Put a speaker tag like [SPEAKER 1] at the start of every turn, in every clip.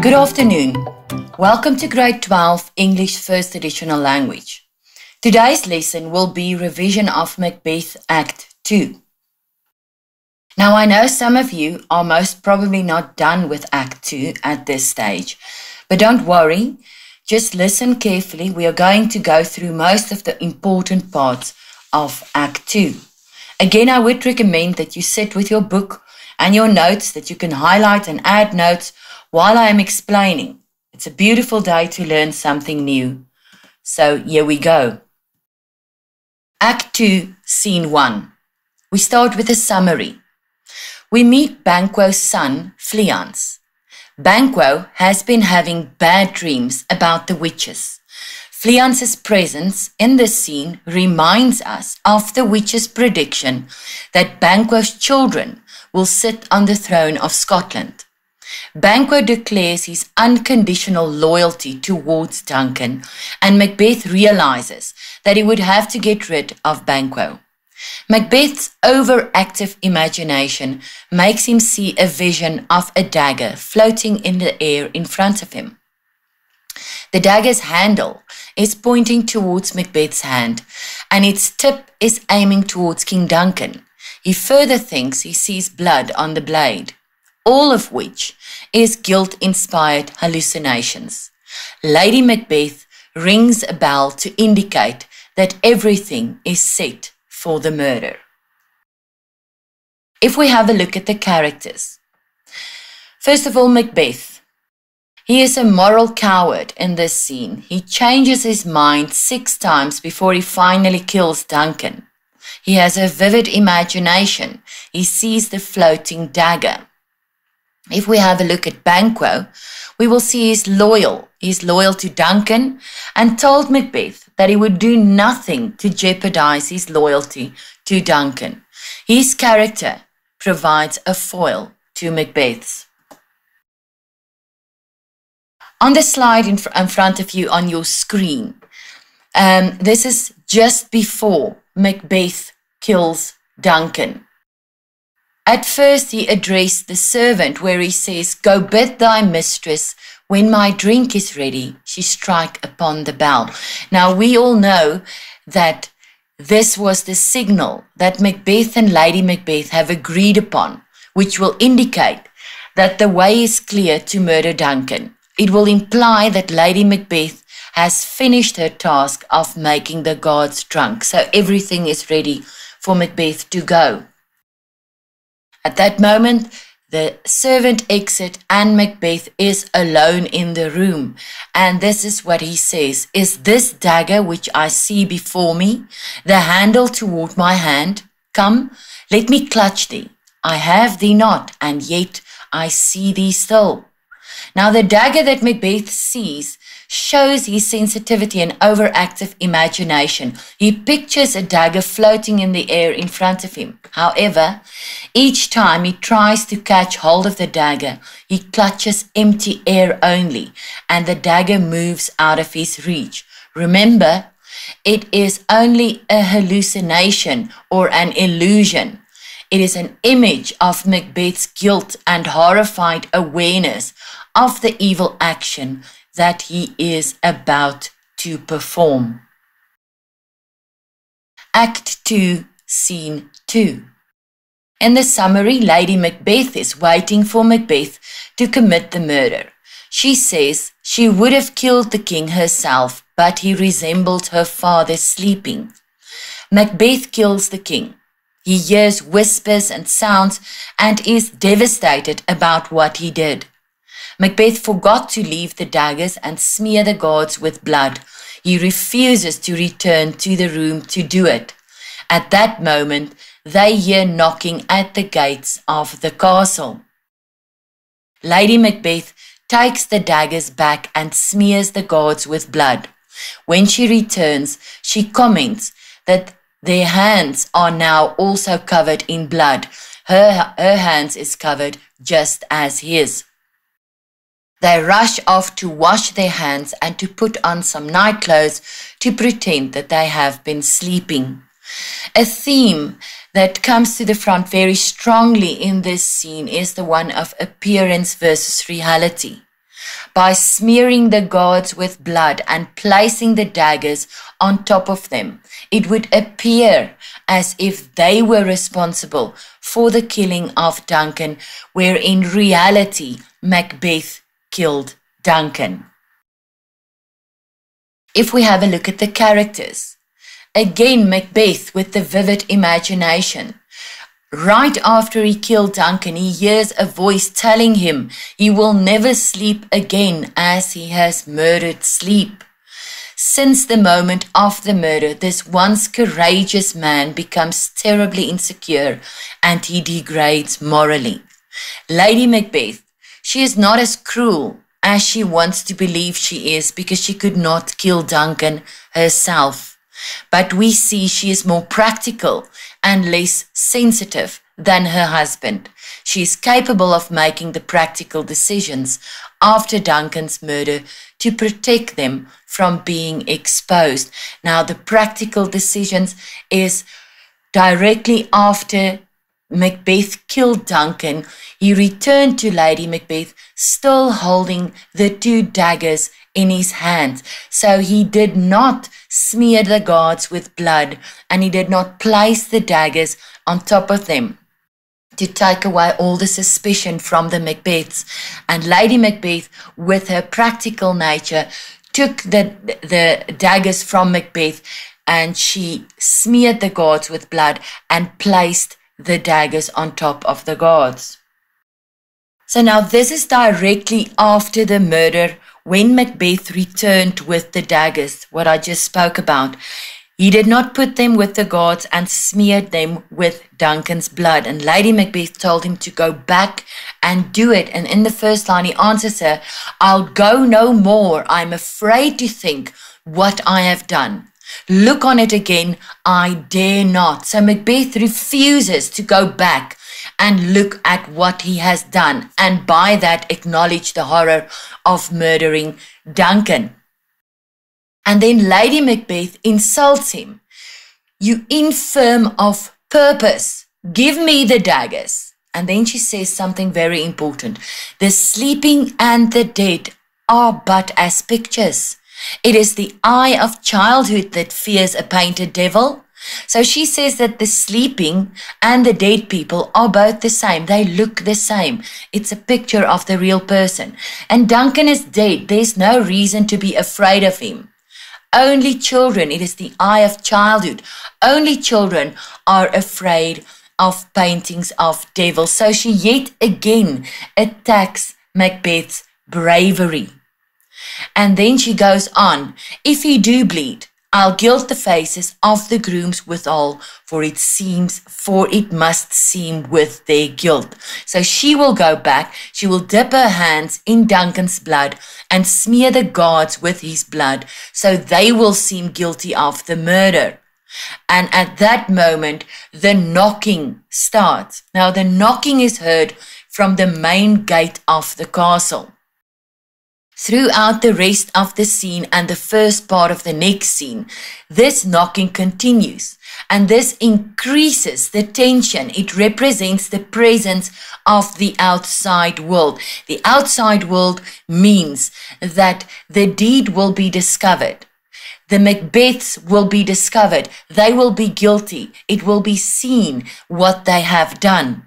[SPEAKER 1] Good afternoon. Welcome to Grade 12 English First Additional Language. Today's lesson will be revision of Macbeth Act 2. Now I know some of you are most probably not done with Act 2 at this stage, but don't worry, just listen carefully. We are going to go through most of the important parts of Act 2. Again, I would recommend that you sit with your book and your notes, that you can highlight and add notes while I am explaining. It's a beautiful day to learn something new. So here we go. Act 2, Scene 1. We start with a summary. We meet Banquo's son, Fleance. Banquo has been having bad dreams about the witches. Fleance's presence in this scene reminds us of the witch's prediction that Banquo's children will sit on the throne of Scotland. Banquo declares his unconditional loyalty towards Duncan, and Macbeth realizes that he would have to get rid of Banquo. Macbeth's overactive imagination makes him see a vision of a dagger floating in the air in front of him. The dagger's handle is pointing towards Macbeth's hand, and its tip is aiming towards King Duncan. He further thinks he sees blood on the blade, all of which is guilt-inspired hallucinations. Lady Macbeth rings a bell to indicate that everything is set for the murder. If we have a look at the characters. First of all, Macbeth. He is a moral coward in this scene. He changes his mind 6 times before he finally kills Duncan. He has a vivid imagination. He sees the floating dagger. If we have a look at Banquo, we will see he's loyal. He's loyal to Duncan and told Macbeth that he would do nothing to jeopardize his loyalty to Duncan. His character provides a foil to Macbeth's. On the slide in front of you on your screen, this is just before Macbeth kills Duncan. At first he addressed the servant where he says, "Go bid thy mistress, when my drink is ready, she strike upon the bell." Now we all know that this was the signal that Macbeth and Lady Macbeth have agreed upon, which will indicate that the way is clear to murder Duncan. It will imply that Lady Macbeth has finished her task of making the guards drunk, so everything is ready for Macbeth to go. At that moment, the servant exits and Macbeth is alone in the room. And this is what he says, "Is this dagger which I see before me, the handle toward my hand? Come, let me clutch thee. I have thee not, and yet I see thee still." Now the dagger that Macbeth sees shows his sensitivity and overactive imagination. He pictures a dagger floating in the air in front of him. However, each time he tries to catch hold of the dagger, he clutches empty air only, and the dagger moves out of his reach. Remember, it is only a hallucination or an illusion. It is an image of Macbeth's guilt and horrified awareness of the evil action that he is about to perform. Act 2, Scene 2. In the summary, Lady Macbeth is waiting for Macbeth to commit the murder. She says she would have killed the king herself, but he resembled her father sleeping. Macbeth kills the king. He hears whispers and sounds and is devastated about what he did. Macbeth forgot to leave the daggers and smear the guards with blood. He refuses to return to the room to do it. At that moment, they hear knocking at the gates of the castle. Lady Macbeth takes the daggers back and smears the guards with blood. When she returns, she comments that their hands are now also covered in blood. Her hands is covered just as his. They rush off to wash their hands and to put on some night clothes to pretend that they have been sleeping. A theme that comes to the front very strongly in this scene is the one of appearance versus reality. by smearing the gods with blood and placing the daggers on top of them. It would appear as if they were responsible for the killing of Duncan, where in reality Macbeth killed Duncan. If we have a look at the characters, again Macbeth with the vivid imagination. Right after he killed Duncan, he hears a voice telling him he will never sleep again as he has murdered sleep. Since the moment of the murder, this once courageous man becomes terribly insecure and he degrades morally. Lady Macbeth, she is not as cruel as she wants to believe she is because she could not kill Duncan herself. But we see she is more practical and less sensitive than her husband. She is capable of making the practical decisions after Duncan's murder to protect them from being exposed. Now, the practical decisions is directly after Macbeth killed Duncan, he returned to Lady Macbeth still holding the 2 daggers in his hands. So he did not smear the gods with blood and he did not place the daggers on top of them to take away all the suspicion from the Macbeths. And Lady Macbeth, with her practical nature, took the daggers from Macbeth and she smeared the gods with blood and placed the daggers on top of the gods. So now this is directly after the murder when Macbeth returned with the daggers, what I just spoke about. He did not put them with the gods and smeared them with Duncan's blood. And Lady Macbeth told him to go back and do it. And in the first line he answers her, "I'll go no more. I'm afraid to think what I have done. Look on it again, I dare not." So Macbeth refuses to go back and look at what he has done, and by that acknowledge the horror of murdering Duncan. And then Lady Macbeth insults him. "You infirm of purpose, give me the daggers." And then she says something very important. "The sleeping and the dead are but as pictures. It is the eye of childhood that fears a painted devil." So she says that the sleeping and the dead people are both the same. They look the same. It's a picture of the real person. And Duncan is dead. There's no reason to be afraid of him. Only children, it is the eye of childhood. Only children are afraid of paintings of devils. So she yet again attacks Macbeth's bravery. And then she goes on, "If he do bleed, I'll gild the faces of the grooms withal, for it must seem with their guilt." So she will go back, she will dip her hands in Duncan's blood and smear the guards with his blood, so they will seem guilty of the murder. And at that moment, the knocking starts. Now the knocking is heard from the main gate of the castle. Throughout the rest of the scene and the first part of the next scene, this knocking continues, and this increases the tension. It represents the presence of the outside world. The outside world means that the deed will be discovered. The Macbeths will be discovered. They will be guilty. It will be seen what they have done.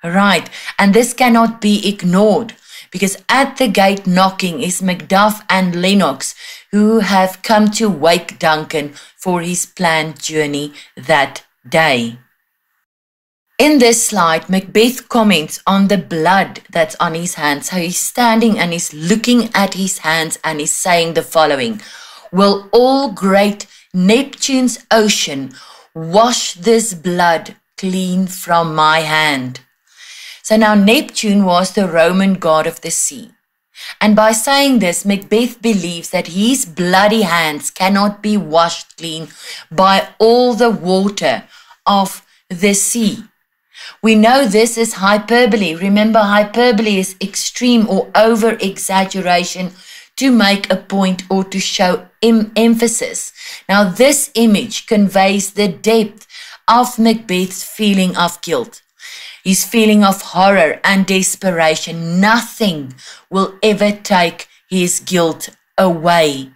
[SPEAKER 1] Right, and this cannot be ignored. Because at the gate knocking is Macduff and Lennox, who have come to wake Duncan for his planned journey that day. In this slide, Macbeth comments on the blood that's on his hands. So he's standing and he's looking at his hands and he's saying the following: "Will all great Neptune's ocean wash this blood clean from my hand?" So now Neptune was the Roman god of the sea. And by saying this, Macbeth believes that his bloody hands cannot be washed clean by all the water of the sea. We know this is hyperbole. Remember, hyperbole is extreme or over-exaggeration to make a point or to show emphasis. Now this image conveys the depth of Macbeth's feeling of guilt. His feeling of horror and desperation. Nothing will ever take his guilt away.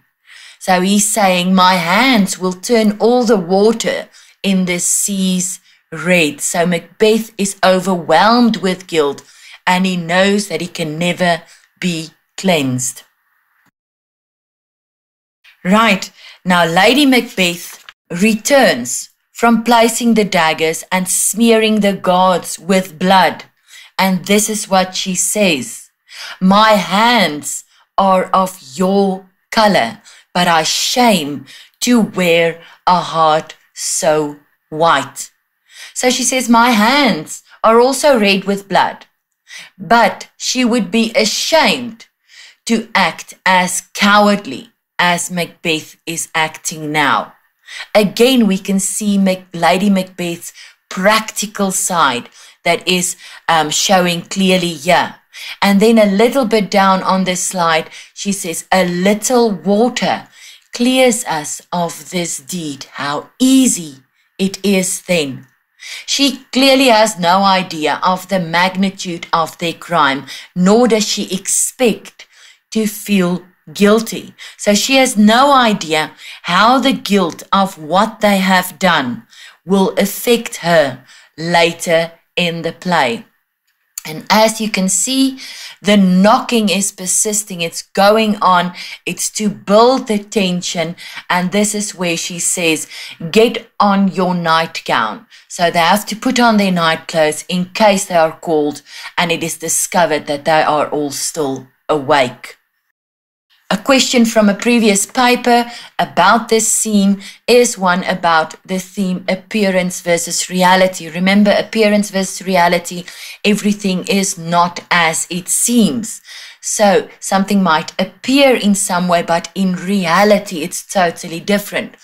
[SPEAKER 1] So he's saying, my hands will turn all the water in the seas red. So Macbeth is overwhelmed with guilt and he knows that he can never be cleansed. Right, now Lady Macbeth returns from placing the daggers and smearing the guards with blood. And this is what she says. My hands are of your color, but I shame to wear a heart so white. So she says, my hands are also red with blood, but she would be ashamed to act as cowardly as Macbeth is acting now. Again, we can see Lady Macbeth's practical side that is showing clearly here. And then a little bit down on this slide, she says, a little water clears us of this deed. How easy it is then. She clearly has no idea of the magnitude of their crime, nor does she expect to feel guilty. So she has no idea how the guilt of what they have done will affect her later in the play. And as you can see, the knocking is persisting. It's going on. It's to build the tension. And this is where she says, get on your nightgown. So they have to put on their night clothes in case they are called and it is discovered that they are all still awake. A question from a previous paper about this scene is one about the theme appearance versus reality. Remember, appearance versus reality, everything is not as it seems. So something might appear in some way, but in reality, it's totally different.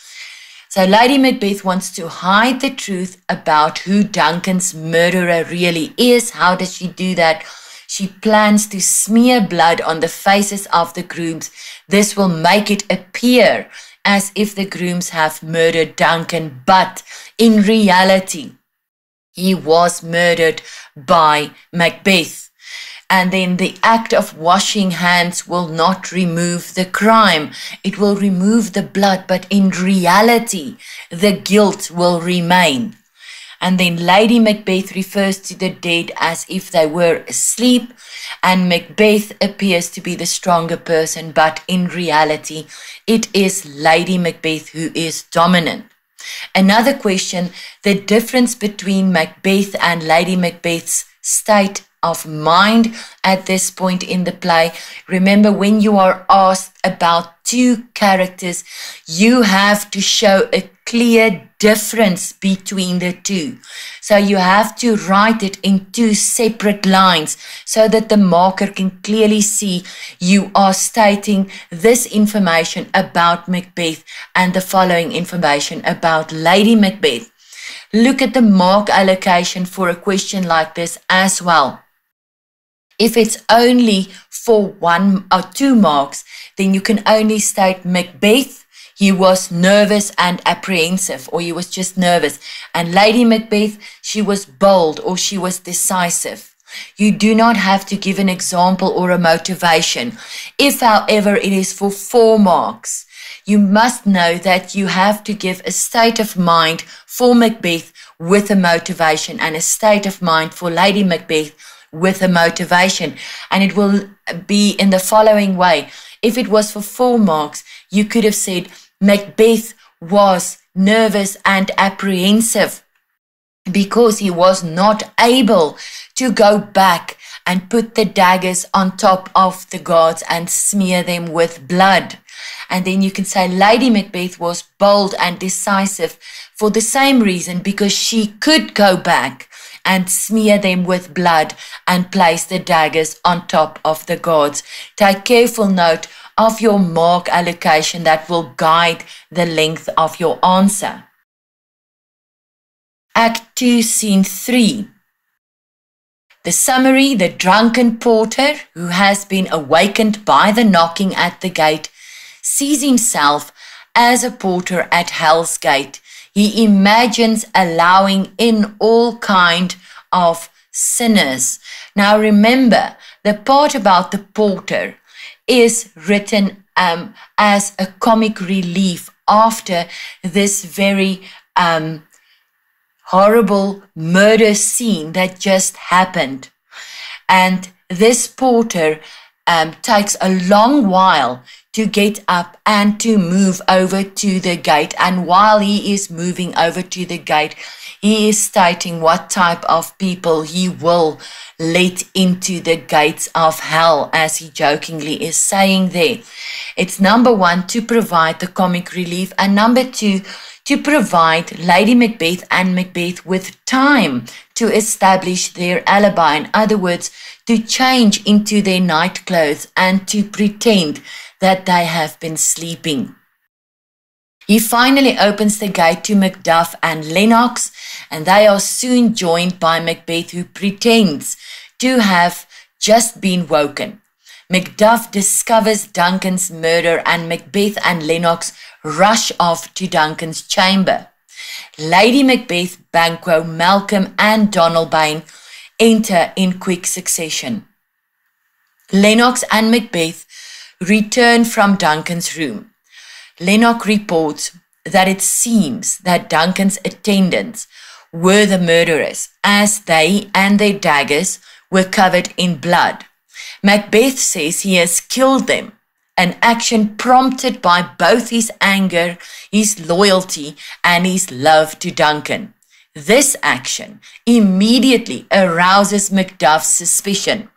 [SPEAKER 1] So Lady Macbeth wants to hide the truth about who Duncan's murderer really is. How does she do that? She plans to smear blood on the faces of the grooms. This will make it appear as if the grooms have murdered Duncan, but in reality, he was murdered by Macbeth. And then the act of washing hands will not remove the crime. It will remove the blood, but in reality, the guilt will remain. And then Lady Macbeth refers to the dead as if they were asleep, and Macbeth appears to be the stronger person, but in reality, it is Lady Macbeth who is dominant. Another question, the difference between Macbeth and Lady Macbeth's state of mind at this point in the play. Remember, when you are asked about two characters, you have to show a clear difference between the two. So you have to write it in two separate lines so that the marker can clearly see you are stating this information about Macbeth and the following information about Lady Macbeth. Look at the mark allocation for a question like this as well. If it's only for 1 or 2 marks, then you can only state Macbeth, he was nervous and apprehensive, or he was just nervous. And Lady Macbeth, she was bold or she was decisive. You do not have to give an example or a motivation. If, however, it is for 4 marks, you must know that you have to give a state of mind for Macbeth with a motivation and a state of mind for Lady Macbeth with a motivation. And it will be in the following way. If it was for 4 marks, you could have said Macbeth was nervous and apprehensive because he was not able to go back and put the daggers on top of the guards and smear them with blood. And then you can say Lady Macbeth was bold and decisive for the same reason, because she could go back and smear them with blood and place the daggers on top of the guards. Take careful note of your mark allocation that will guide the length of your answer. Act 2, Scene 3. The summary: the drunken porter, who has been awakened by the knocking at the gate, sees himself as a porter at Hell's Gate. He imagines allowing in all kind of sinners. Now remember, the part about the porter is written as a comic relief after this very horrible murder scene that just happened. And this porter takes a long while to get up and to move over to the gate. And while he is moving over to the gate, he is stating what type of people he will let into the gates of hell, as he jokingly is saying there. It's number one, to provide the comic relief, and number two, to provide Lady Macbeth and Macbeth with time to establish their alibi. In other words, to change into their night clothes and to pretend that they have been sleeping. He finally opens the gate to Macduff and Lennox, and they are soon joined by Macbeth, who pretends to have just been woken. Macduff discovers Duncan's murder, and Macbeth and Lennox rush off to Duncan's chamber. Lady Macbeth, Banquo, Malcolm and Donalbain enter in quick succession. Lennox and Macbeth return from Duncan's room. Lennox reports that it seems that Duncan's attendants were the murderers, as they and their daggers were covered in blood. Macbeth says he has killed them, an action prompted by both his anger, his loyalty, and his love to Duncan. This action immediately arouses Macduff's suspicion.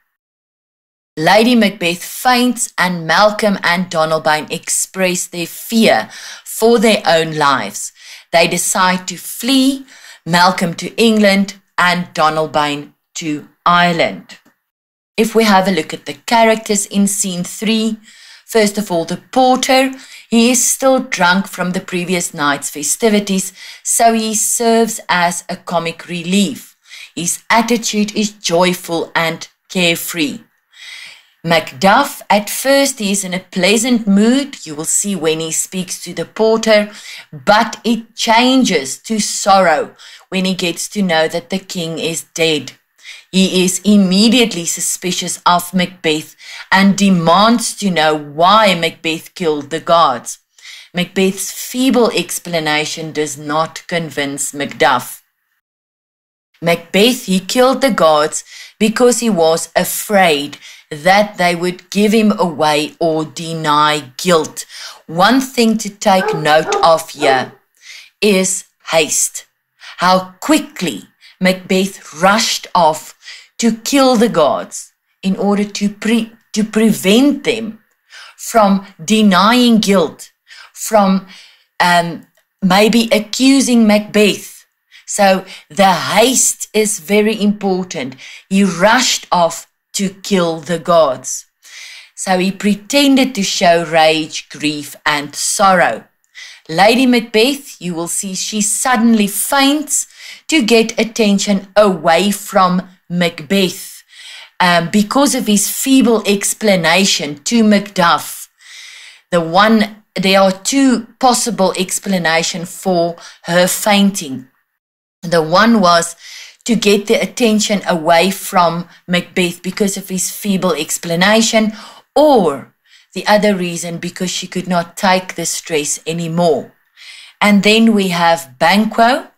[SPEAKER 1] Lady Macbeth faints, and Malcolm and Donalbain express their fear for their own lives. They decide to flee, Malcolm to England and Donalbain to Ireland. If we have a look at the characters in scene 3, first of all, the porter, he is still drunk from the previous night's festivities, so he serves as a comic relief. His attitude is joyful and carefree. Macduff, at first he is in a pleasant mood, you will see when he speaks to the porter, but it changes to sorrow when he gets to know that the king is dead. He is immediately suspicious of Macbeth and demands to know why Macbeth killed the guards. Macbeth's feeble explanation does not convince Macduff. Macbeth, he killed the guards because he was afraid that they would give him away or deny guilt. One thing to take note of here is haste. How quickly Macbeth rushed off to kill the guards in order to prevent them from denying guilt, from maybe accusing Macbeth. So the haste is very important. He rushed off to kill the guards. So he pretended to show rage, grief, and sorrow. Lady Macbeth, you will see she suddenly faints to get attention away from Macbeth because of his feeble explanation to Macduff. There are two possible explanations for her fainting. The one was to get the attention away from Macbeth because of his feeble explanation, or the other reason because she could not take the stress anymore. And then we have Banquo.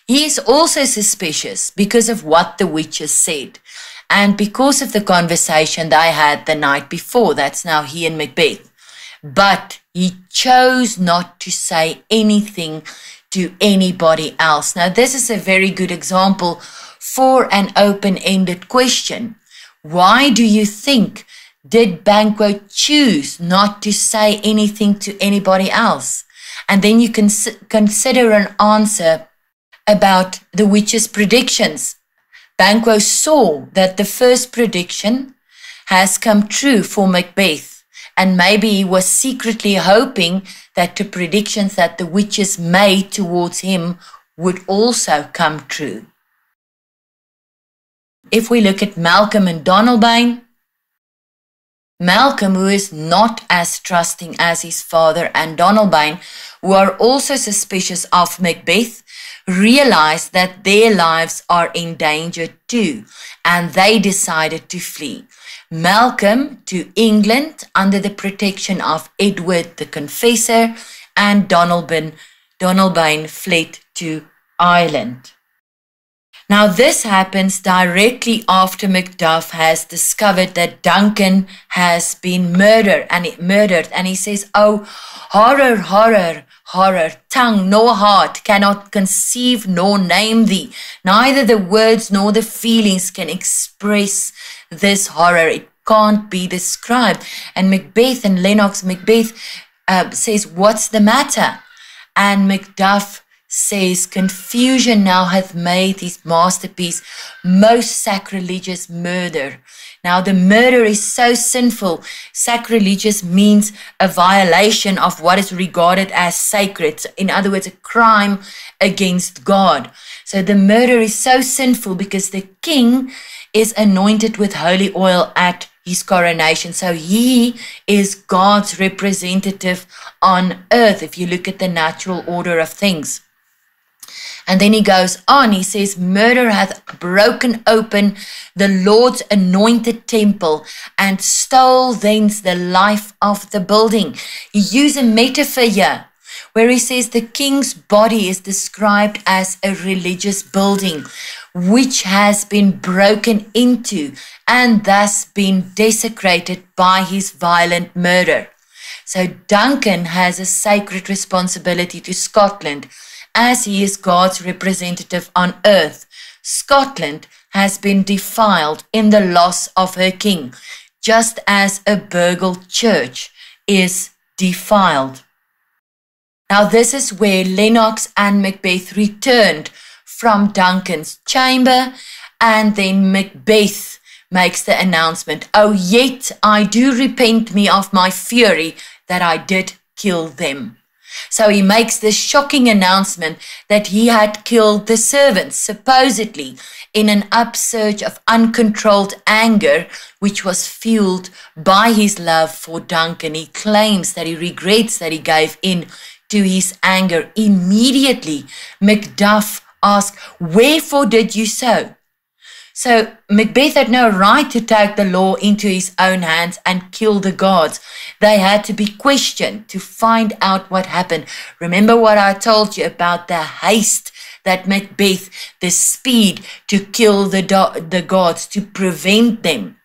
[SPEAKER 1] He is also suspicious because of what the witches said and because of the conversation they had the night before. That's now he and Macbeth. But he chose not to say anything to anybody else. Now, this is a very good example for an open-ended question. Why do you think did Banquo choose not to say anything to anybody else? And then you can consider an answer about the witch's predictions. Banquo saw that the first prediction has come true for Macbeth, and maybe he was secretly hoping that the predictions that the witches made towards him would also come true. If we look at Malcolm and Donalbain, Malcolm, who is not as trusting as his father, and Donalbain, who are also suspicious of Macbeth, realize that their lives are in danger too, and they decided to flee. Malcolm to England under the protection of Edward the Confessor, and Donalbain fled to Ireland. Now this happens directly after Macduff has discovered that Duncan has been murdered and he says, "Oh, horror, horror, horror, tongue nor heart cannot conceive nor name thee. Neither the words nor the feelings can express this horror. It can't be described." And Macbeth and Macbeth says, "What's the matter?" And Macduff says, "Confusion now hath made his masterpiece most sacrilegious murder." Now the murder is so sinful. Sacrilegious means a violation of what is regarded as sacred. In other words, a crime against God. So the murder is so sinful because the king is anointed with holy oil at his coronation. So he is God's representative on earth, if you look at the natural order of things. And then he goes on, he says, "Murder hath broken open the Lord's anointed temple and stole thence the life of the building." He uses a metaphor here where he says the king's body is described as a religious building which has been broken into and thus been desecrated by his violent murder. So Duncan has a sacred responsibility to Scotland, as he is God's representative on earth. Scotland has been defiled in the loss of her king, just as a burgled church is defiled. Now this is where Lennox and Macbeth returned from Duncan's chamber, and then Macbeth makes the announcement, "Oh, yet I do repent me of my fury that I did kill them." So he makes this shocking announcement that he had killed the servants, supposedly in an upsurge of uncontrolled anger, which was fueled by his love for Duncan. He claims that he regrets that he gave in to his anger. Immediately, Macduff asks, "Wherefore did you so?" So Macbeth had no right to take the law into his own hands and kill the gods. They had to be questioned to find out what happened. Remember what I told you about the haste that Macbeth, the speed to kill the gods, to prevent them.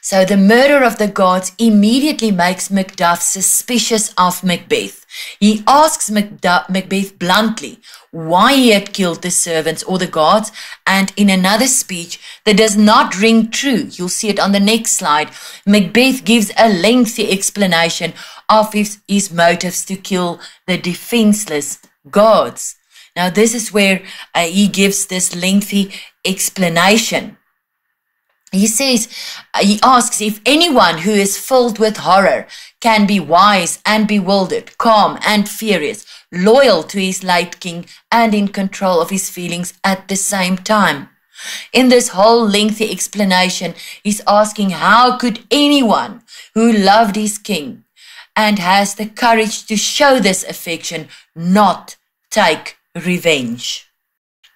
[SPEAKER 1] So the murder of the gods immediately makes Macduff suspicious of Macbeth. He asks Macbeth bluntly why he had killed the servants or the gods, and in another speech that does not ring true, you'll see it on the next slide, Macbeth gives a lengthy explanation of his motives to kill the defenseless gods. Now this is where he gives this lengthy explanation. He asks if anyone who is filled with horror can be wise and bewildered, calm and furious, loyal to his late king and in control of his feelings at the same time. In this whole lengthy explanation, he's asking how could anyone who loved his king and has the courage to show this affection not take revenge.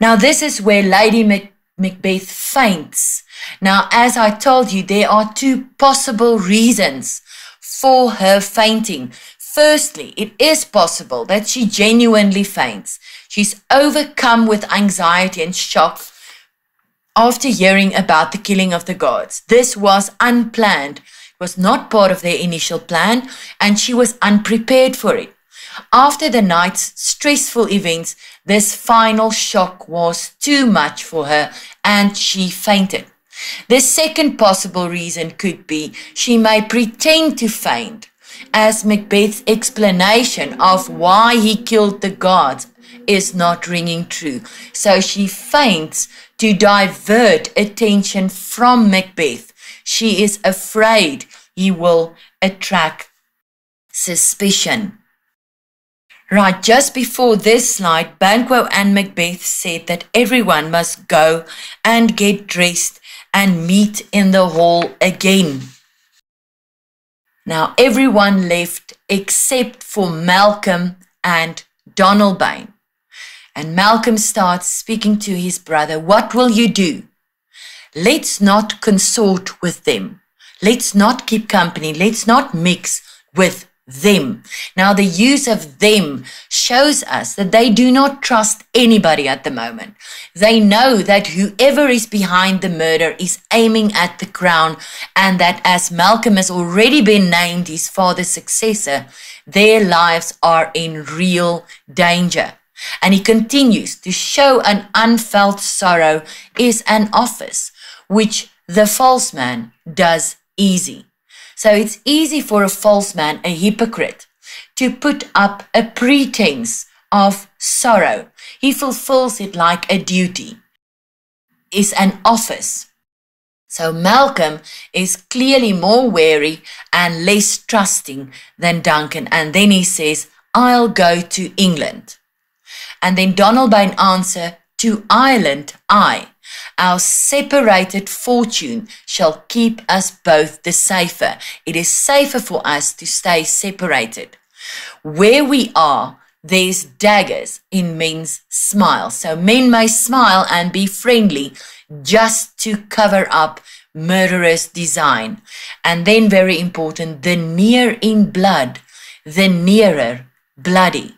[SPEAKER 1] Now this is where Lady Macbeth faints. Now, as I told you, there are two possible reasons for her fainting. Firstly, it is possible that she genuinely faints. She's overcome with anxiety and shock after hearing about the killing of the gods. This was unplanned. It was not part of their initial plan, and she was unprepared for it. After the night's stressful events, this final shock was too much for her, and she fainted. The second possible reason could be she may pretend to faint, as Macbeth's explanation of why he killed the gods is not ringing true. So she faints to divert attention from Macbeth. She is afraid he will attract suspicion. Right, just before this slide, Banquo and Macbeth said that everyone must go and get dressed and meet in the hall again. Now everyone left except for Malcolm and Donalbain. And Malcolm starts speaking to his brother. "What will you do?" let's not consort with them. Let's not keep company. Let's not mix with them. Now, the use of them shows us that they do not trust anybody at the moment. They know that whoever is behind the murder is aiming at the crown, and that as Malcolm has already been named his father's successor, their lives are in real danger. And he continues to show an unfelt sorrow is an office which the false man does easy. So it's easy for a false man, a hypocrite, to put up a pretense of sorrow. He fulfills it like a duty. It's an office. So Malcolm is clearly more wary and less trusting than Duncan. And then he says, I'll go to England. And then Donalbain answer, to Ireland I. Our separated fortune shall keep us both the safer. It is safer for us to stay separated. Where we are, there's daggers in men's smiles. So men may smile and be friendly just to cover up murderous design. And then very important, the near in blood, the nearer bloody.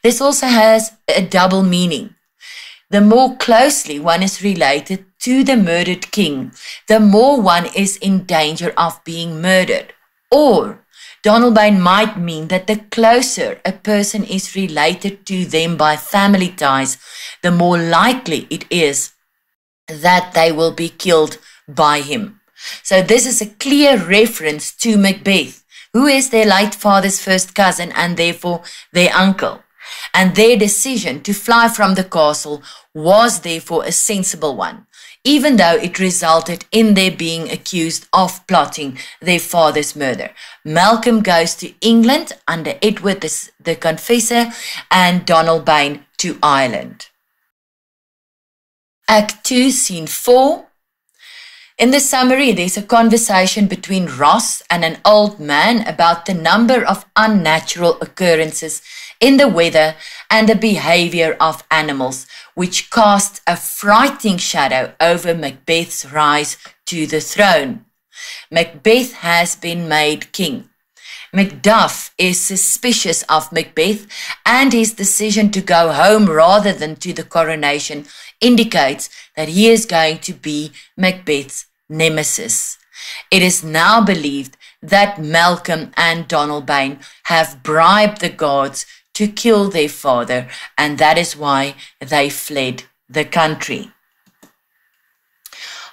[SPEAKER 1] This also has a double meaning. The more closely one is related to the murdered king, the more one is in danger of being murdered. Or Donalbain might mean that the closer a person is related to them by family ties, the more likely it is that they will be killed by him. So this is a clear reference to Macbeth, who is their late father's first cousin and therefore their uncle. And their decision to fly from the castle was therefore a sensible one, even though it resulted in their being accused of plotting their father's murder. Malcolm goes to England under Edward the Confessor and Donalbain to Ireland. Act 2, Scene 4. In the summary, there's a conversation between Ross and an old man about the number of unnatural occurrences in the weather and the behavior of animals, which cast a frightening shadow over Macbeth's rise to the throne. Macbeth has been made king. Macduff is suspicious of Macbeth, and his decision to go home rather than to the coronation indicates that he is going to be Macbeth's nemesis. It is now believed that Malcolm and Donalbain have bribed the gods to kill their father, and that is why they fled the country.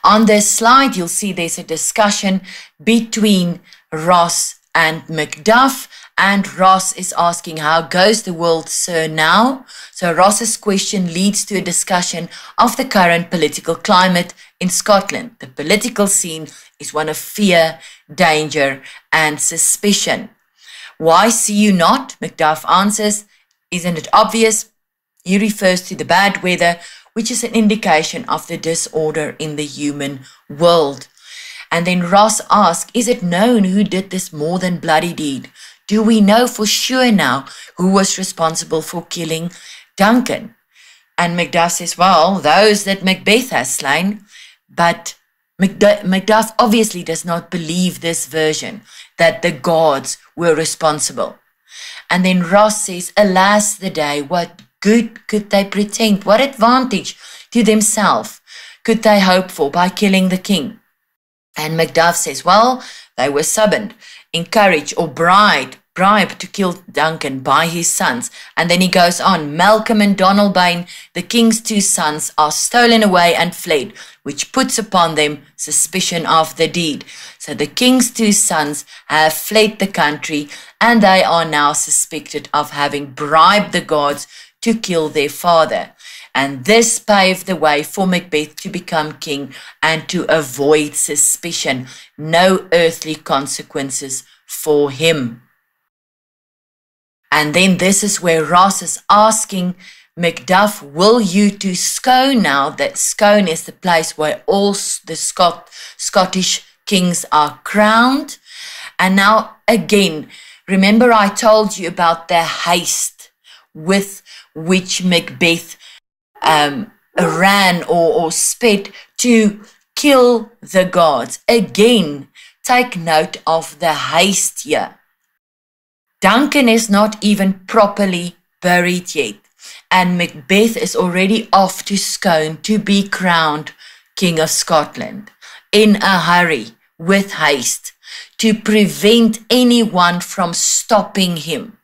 [SPEAKER 1] On this slide, you'll see there's a discussion between Ross and Macduff, and Ross is asking, how goes the world, sir, now? So Ross's question leads to a discussion of the current political climate in Scotland. The political scene is one of fear, danger, and suspicion. Why see you not? Macduff answers, isn't it obvious? He refers to the bad weather, which is an indication of the disorder in the human world. And then Ross asks, is it known who did this more than bloody deed? Do we know for sure now who was responsible for killing Duncan? And Macduff says, well, those that Macbeth has slain. But Macduff obviously does not believe this version, that the gods were responsible. And then Ross says, alas the day, what good could they pretend? What advantage to themselves could they hope for by killing the king? And Macduff says, well, they were suborned, encouraged or bribed to kill Duncan by his sons. And then he goes on, Malcolm and Donalbain, the king's two sons, are stolen away and fled, which puts upon them suspicion of the deed. So the king's two sons have fled the country, and they are now suspected of having bribed the gods to kill their father. And this paved the way for Macbeth to become king and to avoid suspicion. No earthly consequences for him. And then this is where Ross is asking Macduff, will you to Scone now? That Scone is the place where all the Scottish kings are crowned. And now again, remember I told you about the haste with which Macbeth ran or sped to kill the gods. Again, take note of the haste here. Duncan is not even properly buried yet, and Macbeth is already off to Scone to be crowned King of Scotland, in a hurry, with haste, to prevent anyone from stopping him.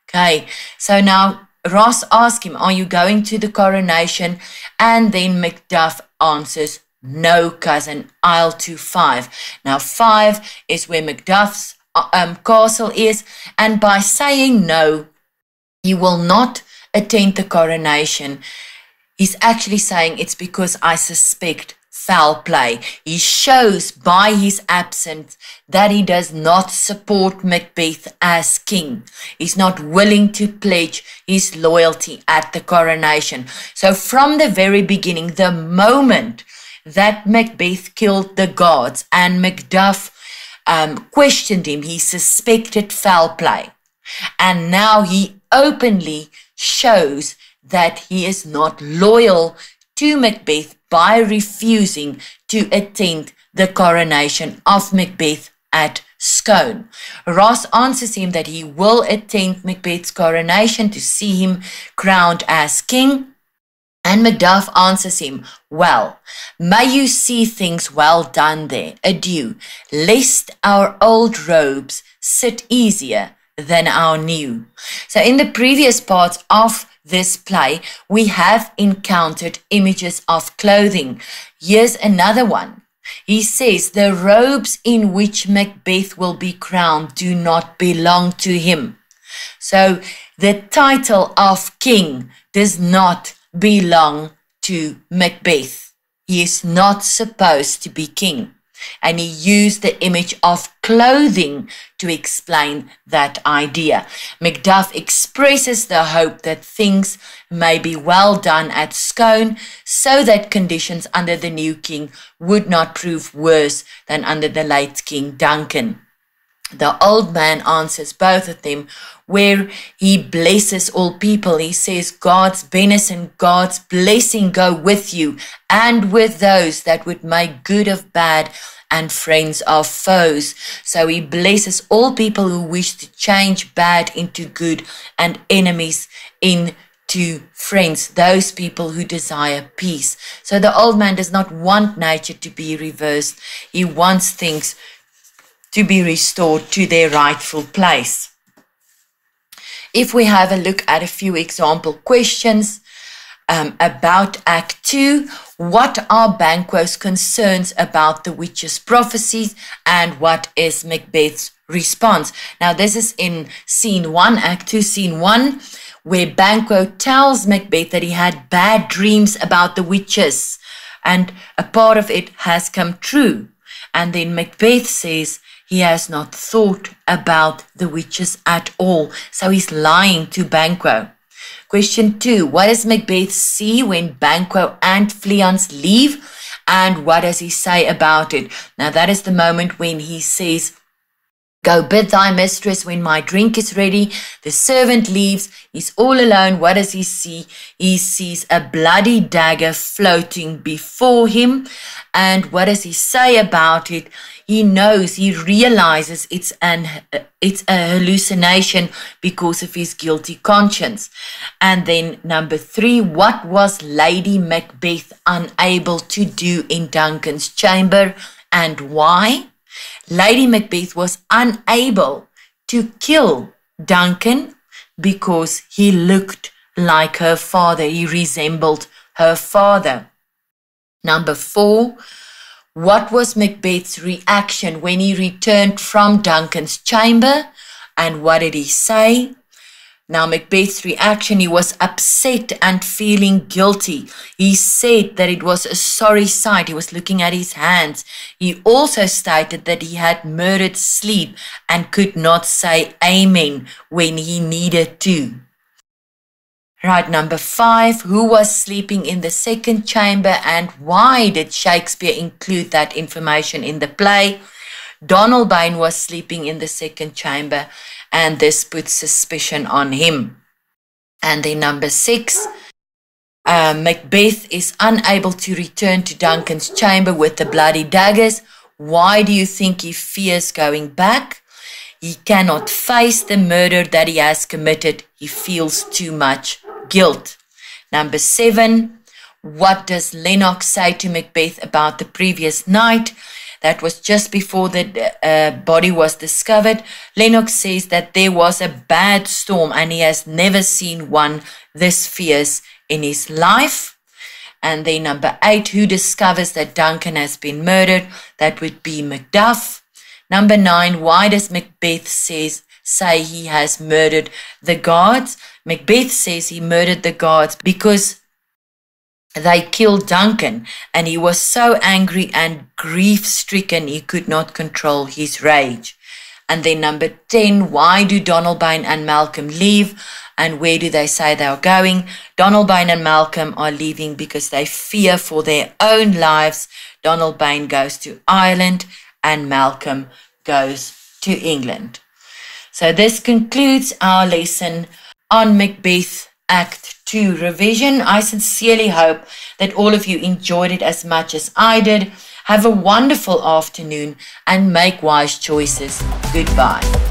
[SPEAKER 1] Okay, so now Ross asks him, are you going to the coronation? And then Macduff answers, no, cousin, I'll to 5. Now 5 is where Macduff's castle is, and by saying no, he will not attend the coronation. He's actually saying it's because I suspect foul play. He shows by his absence that he does not support Macbeth as king. He's not willing to pledge his loyalty at the coronation. So from the very beginning, the moment that Macbeth killed the gods and Macduff questioned him, he suspected foul play. And now he openly shows that he is not loyal to Macbeth by refusing to attend the coronation of Macbeth at Scone. Ross answers him that he will attend Macbeth's coronation to see him crowned as king. And Macduff answers him, well, may you see things well done there. Adieu, lest our old robes sit easier than our new. So in the previous parts of this play, we have encountered images of clothing. Here's another one. He says the robes in which Macbeth will be crowned do not belong to him. So the title of king does not belong to Macbeth. He is not supposed to be king. And he used the image of clothing to explain that idea. Macduff expresses the hope that things may be well done at Scone so that conditions under the new king would not prove worse than under the late King Duncan. The old man answers both of them, where he blesses all people. He says, God's benison, God's blessing go with you and with those that would make good of bad and friends of foes. So he blesses all people who wish to change bad into good and enemies into friends, those people who desire peace. So the old man does not want nature to be reversed. He wants things to be restored to their rightful place. If we have a look at a few example questions about Act 2, what are Banquo's concerns about the witch's prophecies and what is Macbeth's response? Now this is in Scene 1, Act 2, Scene 1, where Banquo tells Macbeth that he had bad dreams about the witches and a part of it has come true. And then Macbeth says, he has not thought about the witches at all. So he's lying to Banquo. Question 2. What does Macbeth see when Banquo and Fleance leave? And what does he say about it? Now that is the moment when he says, go bid thy mistress when my drink is ready. The servant leaves. He's all alone. What does he see? He sees a bloody dagger floating before him. And what does he say about it? He knows, he realizes it's a hallucination because of his guilty conscience. And then number 3, what was Lady Macbeth unable to do in Duncan's chamber and why? Lady Macbeth was unable to kill Duncan because he looked like her father. He resembled her father. Number 4, what was Macbeth's reaction when he returned from Duncan's chamber? And what did he say? Now Macbeth's reaction, he was upset and feeling guilty. He said that it was a sorry sight. He was looking at his hands. He also stated that he had murdered sleep and could not say amen when he needed to. Right, number 5, who was sleeping in the second chamber and why did Shakespeare include that information in the play? Donalbain was sleeping in the second chamber and this puts suspicion on him. And then number 6, Macbeth is unable to return to Duncan's chamber with the bloody daggers. Why do you think he fears going back? He cannot face the murder that he has committed. He feels too much guilt. Number 7, what does Lennox say to Macbeth about the previous night? That was just before the body was discovered. Lennox says that there was a bad storm and he has never seen one this fierce in his life. And then number 8, who discovers that Duncan has been murdered? That would be Macduff. Number 9, why does Macbeth say he has murdered the guards? Macbeth says he murdered the guards because they killed Duncan and he was so angry and grief-stricken he could not control his rage. And then number 10, why do Donalbain and Malcolm leave and where do they say they are going? Donalbain and Malcolm are leaving because they fear for their own lives. Donalbain goes to Ireland and Malcolm goes to England. So this concludes our lesson on Macbeth Act 2 revision. I sincerely hope that all of you enjoyed it as much as I did. Have a wonderful afternoon and make wise choices. Goodbye.